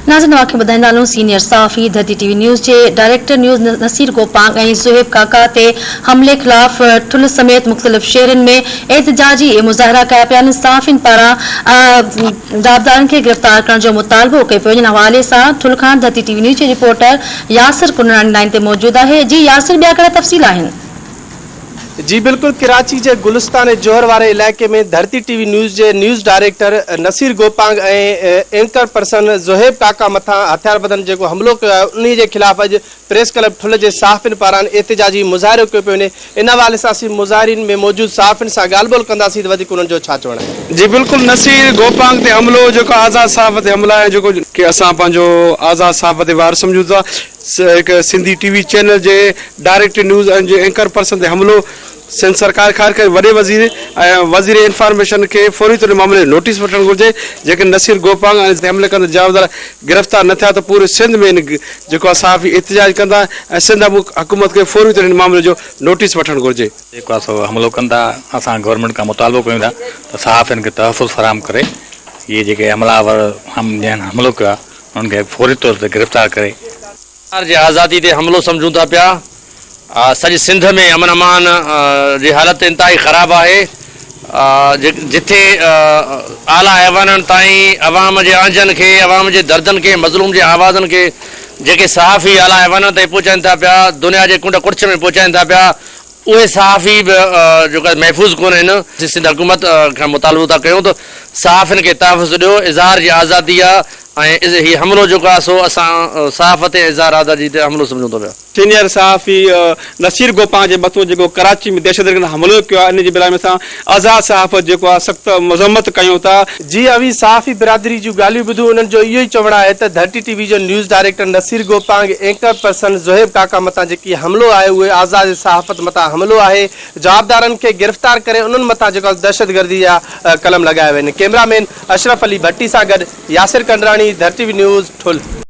नाज़रीन वाक़िअ ॿुधाईंदा सीनियर सहाफ़ी धरती टीवी न्यूज़ के डायरेक्टर न्यूज़ नसीर गोपांग और ज़ुहैब काका ते हमले खिलाफ़ ठुल समेत मुख़्तलिफ़ शहरन में एहतजाजी मुज़ाहिरा कया पिया। सहाफ़िन पारां जाबदारन के गिरफ्तार करण जो मुतालबो कयो पियो। इन हवाले से ठुल खान धरती टीवी न्यूज़ के रिपोर्टर यासिर कुनरानी लाइन ते मौजूद है। जी यासिर, ॿिया कहिड़ा तफ़सील आहिनि? जी बिल्कुल, कराची के गुलिस्तान जोहर वाले इलाके में धरती टीवी न्यूज़ के न्यूज़ डायरेक्टर नसीर गोपांग और एंकर पर्सन ज़ुहैब काका मथा हथियारबंदन जो हमलो किया उन्हीं के खिलाफ अज प्रेस क्लब ठुल के सहाफ़िन पारां एहतजाजी मुज़ाहिरो किया पियो। इन हवाले से असीं मुज़ाहिरीन में मौजूद सहाफ़िन से ॻाल्हि ॿोल कंदासीं त वधीक उन्हनि जो छा चवणु आहे। जी बिल्कुल, नसीर गोपांग ते हमलो जो आज़ाद सहाफ़त ते हमला है जो कि असां पंहिंजो आज़ाद सहाफ़त ते वार समझूं था। एक सिंधी टीवी चैनल के डायरेक्टर न्यूज़ एंकर पर्सन ते हमलो सिंध सरकार खार के वडे वज़ीर इंफॉर्मेशन के फौरी तौर मामले नोटिस वठण घुर्जे। जेके नसीर गोपांग हमले कंदड़ जाबदार गिरफ्तार न थिया तो पूरे सिंध में जो सहाफ़ी एहतजाज कंदा सिंध हुकूमत के फौरी तौर मामले जो नोटिस वठण घुर्जे। हमलो कंदा असां गवर्नमेंट का मुतालबो कयूं था तो सहाफ़िन के तहफ़ुज़ फराम करे ये जेके हमलावर हमलो किया उनके फौरी तौर पर गिरफ्तार करे आज़ादी ते हमलो समझूं था पिया। सॼे सिंध में अमन अमान जी हालत इंतहाई ख़राब है। जिथे आला ऐवाननि ताईं अवाम के आंजन के अवाम के दर्दन के मज़लूम के आवाज़न के जेके सहाफ़ी आला ऐवाननि ताईं पहुचाइन था पिया, दुनिया के कुंड कुर्छ में पहुचाइन था पिया, उहे सहाफ़ी जो महफूज़ कोन आहिनि। सिंध हुकूमत खां मुतालबो था कयूं तो सहाफ़िन के तहफ़ुज़ ॾियो। इज़हार की आज़ादी आहे ऐं हीउ हमलो जो आहे सो असां सहाफ़त इज़हार आज़ादी ते हमलो समझूं था पिया। सीनियर सहाफ़ी नसीर गोपांग के मथों जो कराची में दहशतगर्द हमलो किया इन बारे में आज़ाद सहाफ़त जो सख्त मज़म्मत कयूं था। जी अवी सहाफ़ी बिरादरी जो ॻाल्हियूं ॿुधूं उन्हनि जो इहो ई चवणु आहे त धरती टीवी जो news director Naseer Gopang anchor person Zuhaib Kaka मथा जेकी हमलो आहे उहे आज़ाद सहाफ़त मथा हमलो आहे। जवाबदारनि खे गिरफ़्तार करे उन्हनि मथा जेका दहशतगर्दी जा कलम लगाया आहिनि। कैमरामैन अशरफ अली भट्टी सां गॾु यासिर कंडरानी, धरती टीवी न्यूज़ ठुल।